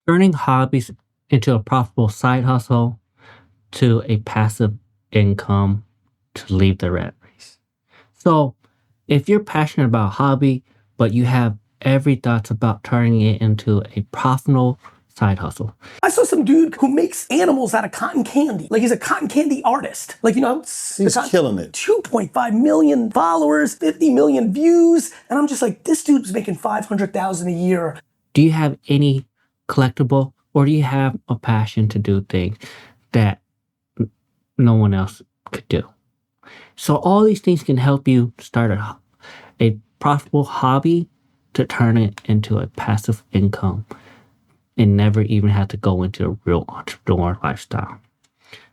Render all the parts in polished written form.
Turning hobbies into a profitable side hustle to a passive income to leave the rat race. So, if you're passionate about a hobby, but you have every thoughts about turning it into a profitable side hustle. I saw some dude who makes animals out of cotton candy. Like he's a cotton candy artist. Like, he's killing it. 2.5 million followers, 50 million views. And I'm just like, this dude's making 500,000 a year. Do you have any collectible or do you have a passion to do things that no one else could do? So all these things can help you start a profitable hobby to turn it into a passive income and never even have to go into a real entrepreneur lifestyle.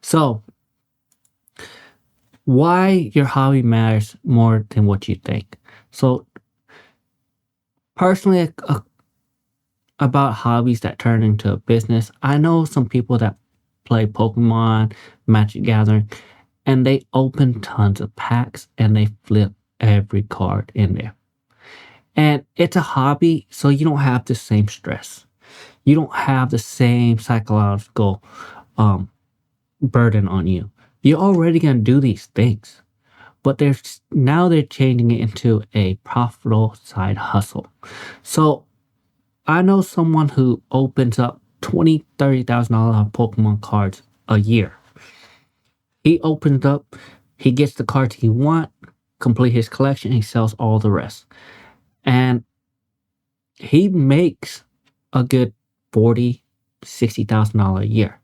So why your hobby matters more than what you think. So personally, about hobbies that turn into a business, I know some people that play Pokemon, Magic Gathering, and they open tons of packs and they flip every card in there. And it's a hobby, so you don't have the same stress. You don't have the same psychological burden on you. You're already gonna do these things, but they're changing it into a profitable side hustle. So I know someone who opens up $20,000-$30,000 Pokemon cards a year. He opens up, he gets the cards he wants, complete his collection, he sells all the rest. And he makes a good $40,000-$60,000 a year.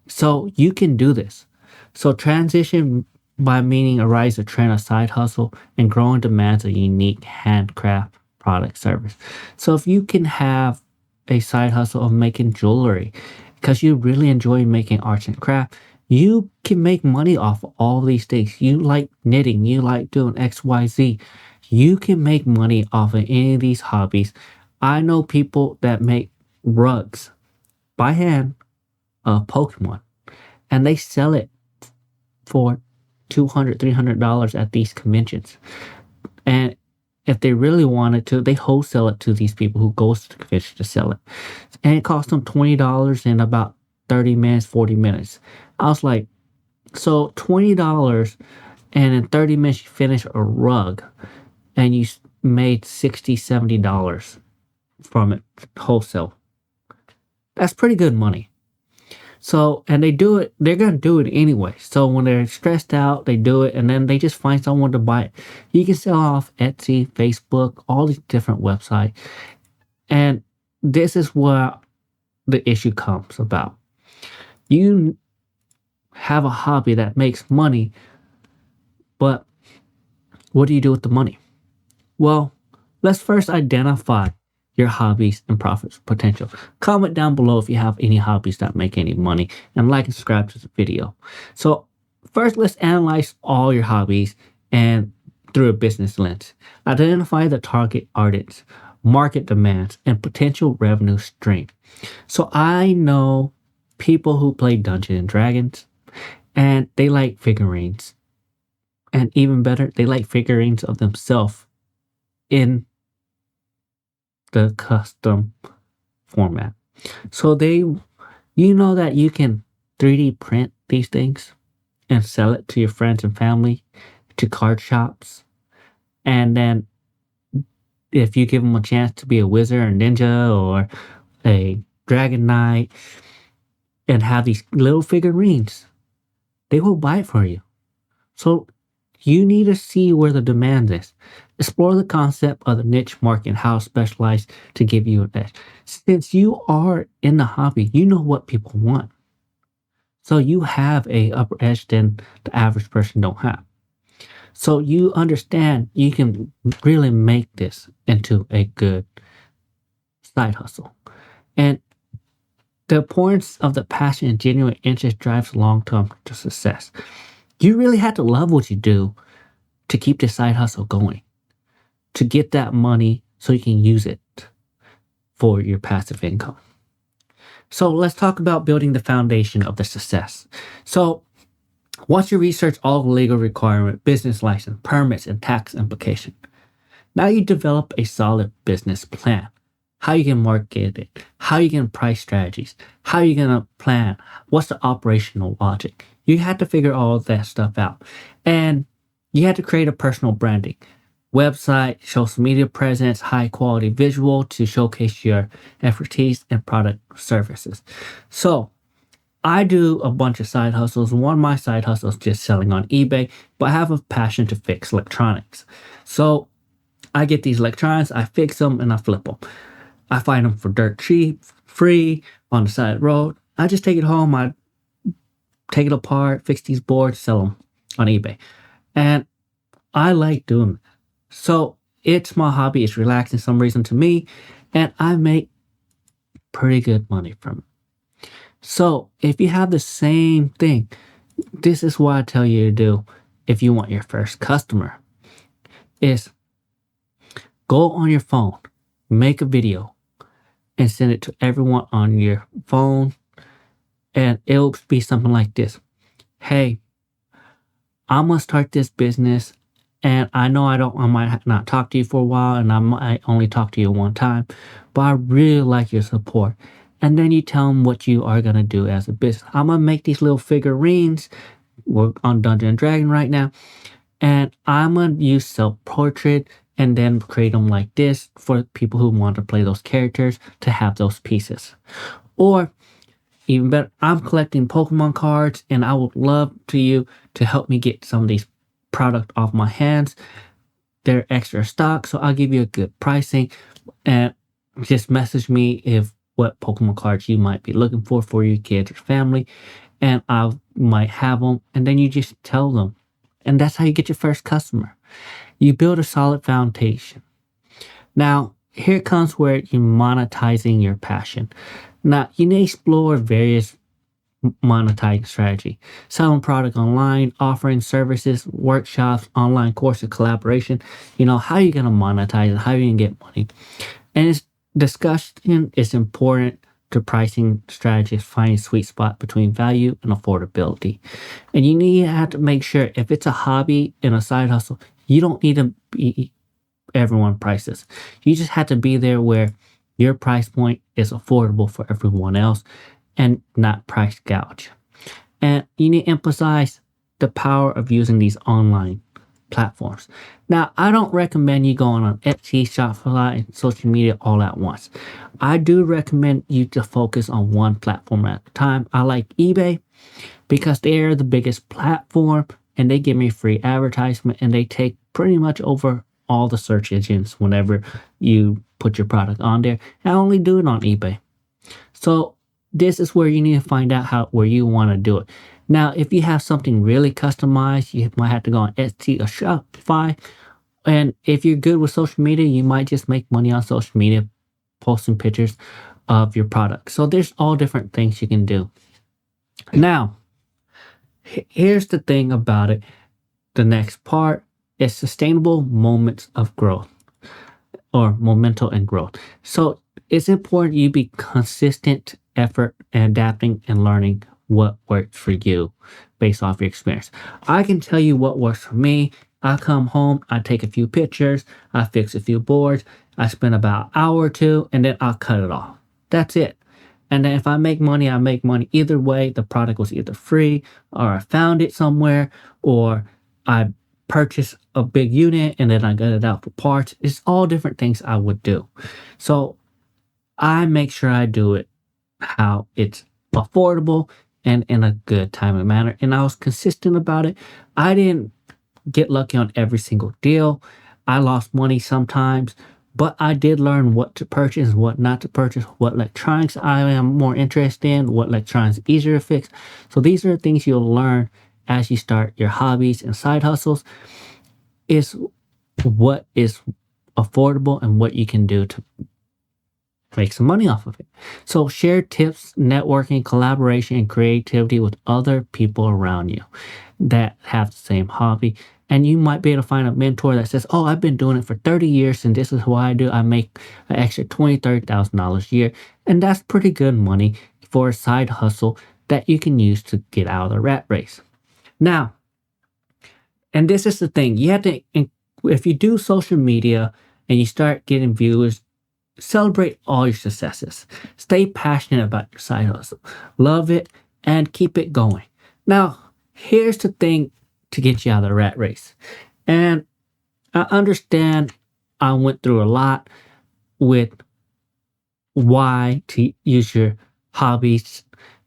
So you can do this. So transition by meaning a rise of trend of side hustle and growing demands of unique handcraft product service. So if you can have a side hustle of making jewelry because you really enjoy making arts and craft, you can make money off of all these things. You like knitting, you like doing XYZ. You can make money off of any of these hobbies. I know people that make rugs by hand of Pokemon and they sell it for $200-$300 at these conventions. And if they really wanted to, they wholesale it to these people who goes to the convention to sell it. And it costs them $20 in about 30 minutes, 40 minutes. I was like, so $20 and in 30 minutes you finish a rug and you made $60-$70 from it wholesale. That's pretty good money. So, and they're going to do it anyway. So when they're stressed out, they do it and then they just find someone to buy it. You can sell off Etsy, Facebook, all these different websites. And this is where the issue comes about. You have a hobby that makes money, but what do you do with the money? Well, let's first identify your hobbies and profit potential. Comment down below if you have any hobbies that make any money and like and subscribe to the video. So first, let's analyze all your hobbies and through a business lens. Identify the target audience, market demands, and potential revenue stream. So I know people who play Dungeons and Dragons and they like figurines. And even better, they like figurines of themselves in the custom format. So you know that you can 3D print these things and sell it to your friends and family, to card shops. And then if you give them a chance to be a wizard or ninja or a dragon knight and have these little figurines, they will buy it for you. So you need to see where the demand is. Explore the concept of the niche market and how specialized to give you an edge. Since you are in the hobby, you know what people want. So you have a upper edge than the average person don't have. So you understand you can really make this into a good side hustle. And the importance of the passion and genuine interest drives long-term success. You really have to love what you do to keep this side hustle going, to get that money so you can use it for your passive income. So let's talk about building the foundation of the success. So once you research all the legal requirements, business license, permits, and tax implication, now you develop a solid business plan. how you can market it, how you can price strategies, how you gonna plan, what's the operational logic. You had to figure all of that stuff out. And you had to create a personal branding. Website, social media presence, high quality visual to showcase your expertise and product services. So I do a bunch of side hustles. One of my side hustles is just selling on eBay, but I have a passion to fix electronics. So I get these electronics, I fix them, and I flip them. I find them for dirt cheap, free, on the side of the road. I just take it home, I take it apart, fix these boards, sell them on eBay. And I like doing it. So it's my hobby, it's relaxing some reason to me, and I make pretty good money from it. So if you have the same thing, this is what I tell you to do if you want your first customer is go on your phone, make a video, and send it to everyone on your phone. And it'll be something like this. Hey, I'm gonna start this business, and I know I might not talk to you for a while, and I might only talk to you one time, but I really like your support. And then you tell them what you are gonna do as a business. I'm gonna make these little figurines. We're on Dungeon and Dragon right now, and I'm gonna use self-portrait and then create them like this for people who want to play those characters to have those pieces. Or even better, I'm collecting Pokemon cards, and I would love to you to help me get some of these product off my hands. They're extra stock, so I'll give you a good pricing, and just message me if what Pokemon cards you might be looking for your kids or family, and I might have them, and then you just tell them, and that's how you get your first customer. You build a solid foundation. Now, here comes where you're monetizing your passion. Now, you need to explore various monetizing strategy. Selling product online, offering services, workshops, online courses, collaboration. How are you going to monetize it? How are you going to get money? And it's discussion is important to pricing strategies, finding a sweet spot between value and affordability. And you have to make sure if it's a hobby and a side hustle, you don't need to be everyone prices. You just have to be there where your price point is affordable for everyone else and not price gouge. And you need to emphasize the power of using these online platforms. Now, I don't recommend you going on Etsy, Shopify, and social media all at once. I do recommend you to focus on one platform at a time. I like eBay because they're the biggest platform and they give me free advertisement and they take pretty much over all the search engines whenever you put your product on there. I only do it on eBay. So this is where you need to find out where you want to do it. Now, if you have something really customized, you might have to go on Etsy or Shopify. And if you're good with social media, you might just make money on social media, posting pictures of your product. So there's all different things you can do. Now, here's the thing about it. The next part is sustainable moments of growth or momentum and growth. So it's important you be consistent effort and adapting and learning what works for you based off your experience. I can tell you what works for me. I come home, I take a few pictures, I fix a few boards, I spend about an hour or two, and then I'll cut it off. That's it. And then if I make money, I make money. Either way, the product was either free or I found it somewhere or I purchased a big unit and then I got it out for parts. It's all different things I would do. So I make sure I do it how it's affordable and in a good timely manner. And I was consistent about it. I didn't get lucky on every single deal. I lost money sometimes, but I did learn what to purchase, what not to purchase, what electronics I am more interested in, what electronics is easier to fix. So these are the things you'll learn as you start your hobbies and side hustles, is what is affordable and what you can do to make some money off of it. So share tips, networking, collaboration, and creativity with other people around you that have the same hobby. And you might be able to find a mentor that says, oh, I've been doing it for 30 years and this is what I do. I make an extra $20,000, $30,000 a year. And that's pretty good money for a side hustle that you can use to get out of the rat race. Now, and this is the thing, you have to, if you do social media and you start getting viewers, celebrate all your successes. Stay passionate about your side hustle. Love it and keep it going. Now, here's the thing to get you out of the rat race. And I understand I went through a lot with why to use your hobbies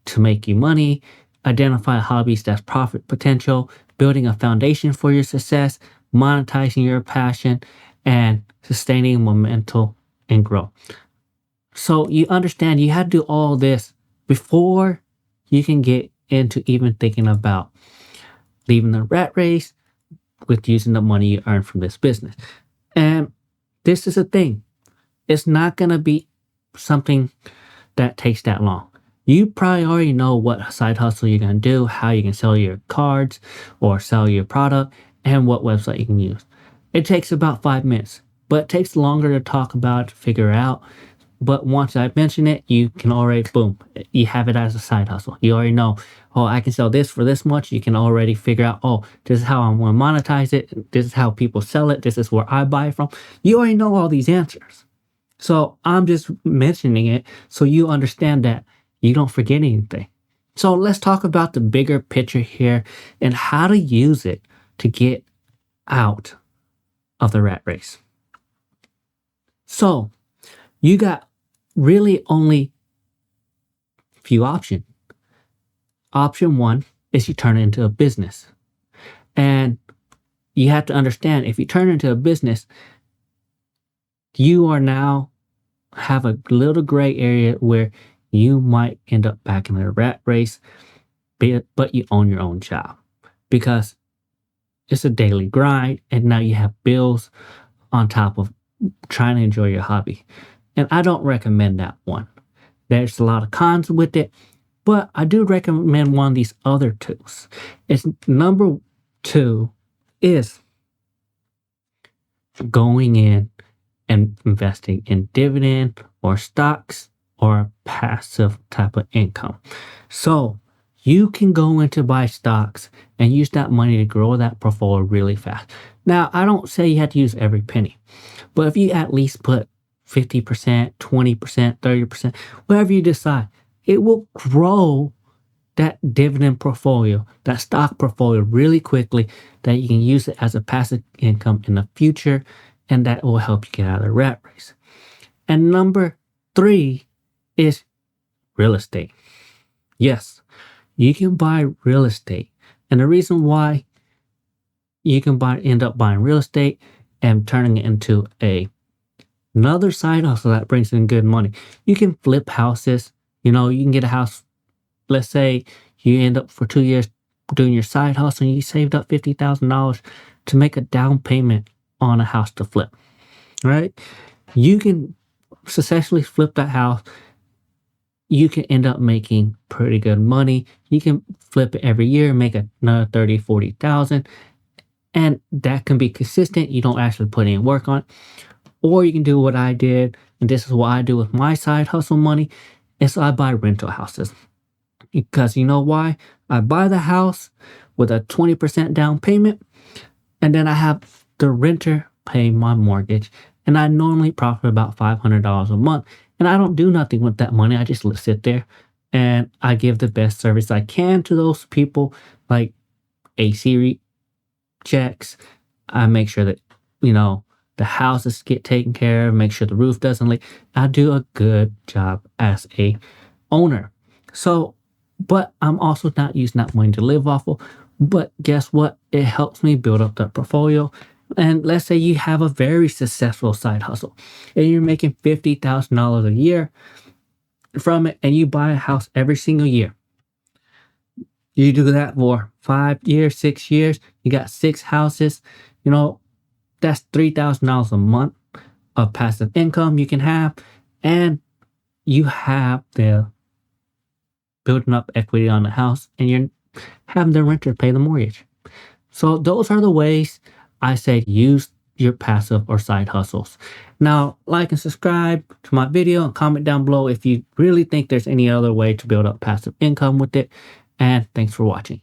to make you money, identify hobbies that's profit potential, building a foundation for your success, monetizing your passion, and sustaining momentum and growth. So you understand you had to do all this before you can get into even thinking about leaving the rat race with using the money you earn from this business. And this is a thing. It's not going to be something that takes that long. You probably already know what side hustle you're going to do, how you can sell your cards or sell your product, and what website you can use. It takes about 5 minutes, but it takes longer to talk about, to figure out. But once I mention it, you can already, boom, you have it as a side hustle. You already know, oh, I can sell this for this much. You can already figure out, oh, this is how I'm going to monetize it. This is how people sell it. This is where I buy from. You already know all these answers. So I'm just mentioning it so you understand that you don't forget anything. So let's talk about the bigger picture here and how to use it to get out of the rat race. So you got really only few options. Option one is you turn it into a business. And you have to understand, if you turn it into a business, you are now have a little gray area where you might end up back in the rat race, but you own your own job because it's a daily grind and now you have bills on top of trying to enjoy your hobby. And I don't recommend that one. There's a lot of cons with it, but I do recommend one of these other tools. It's number 2 is going in and investing in dividend or stocks or passive type of income. So you can go into buy stocks and use that money to grow that portfolio really fast. Now, I don't say you have to use every penny, but if you at least put 50%, 20%, 30%, whatever you decide, it will grow that dividend portfolio, that stock portfolio really quickly, that you can use it as a passive income in the future, and that will help you get out of the rat race. And number 3 is real estate. Yes, you can buy real estate. And the reason why you can end up buying real estate and turning it into another side hustle that brings in good money. You can flip houses. You can get a house. Let's say you end up for 2 years doing your side hustle and you saved up $50,000 to make a down payment on a house to flip, right? You can successfully flip that house. You can end up making pretty good money. You can flip it every year, make another 30, 40,000. And that can be consistent. You don't actually put any work on it. Or you can do what I did, and this is what I do with my side hustle money, is I buy rental houses. Because you know why? I buy the house with a 20% down payment, and then I have the renter pay my mortgage, and I normally profit about $500 a month. And I don't do nothing with that money. I just sit there, and I give the best service I can to those people, like AC checks. I make sure that, the houses get taken care of, make sure the roof doesn't leak. I do a good job as a owner. So, but I'm also not using that money to live off of. But guess what? It helps me build up that portfolio. And let's say you have a very successful side hustle and you're making $50,000 a year from it, and you buy a house every single year. You do that for 5 years, 6 years, you got 6 houses, that's $3,000 a month of passive income you can have, and you have the building up equity on the house, and you're having the renter pay the mortgage. So those are the ways I say use your passive or side hustles. Now, like and subscribe to my video and comment down below if you really think there's any other way to build up passive income with it. And thanks for watching.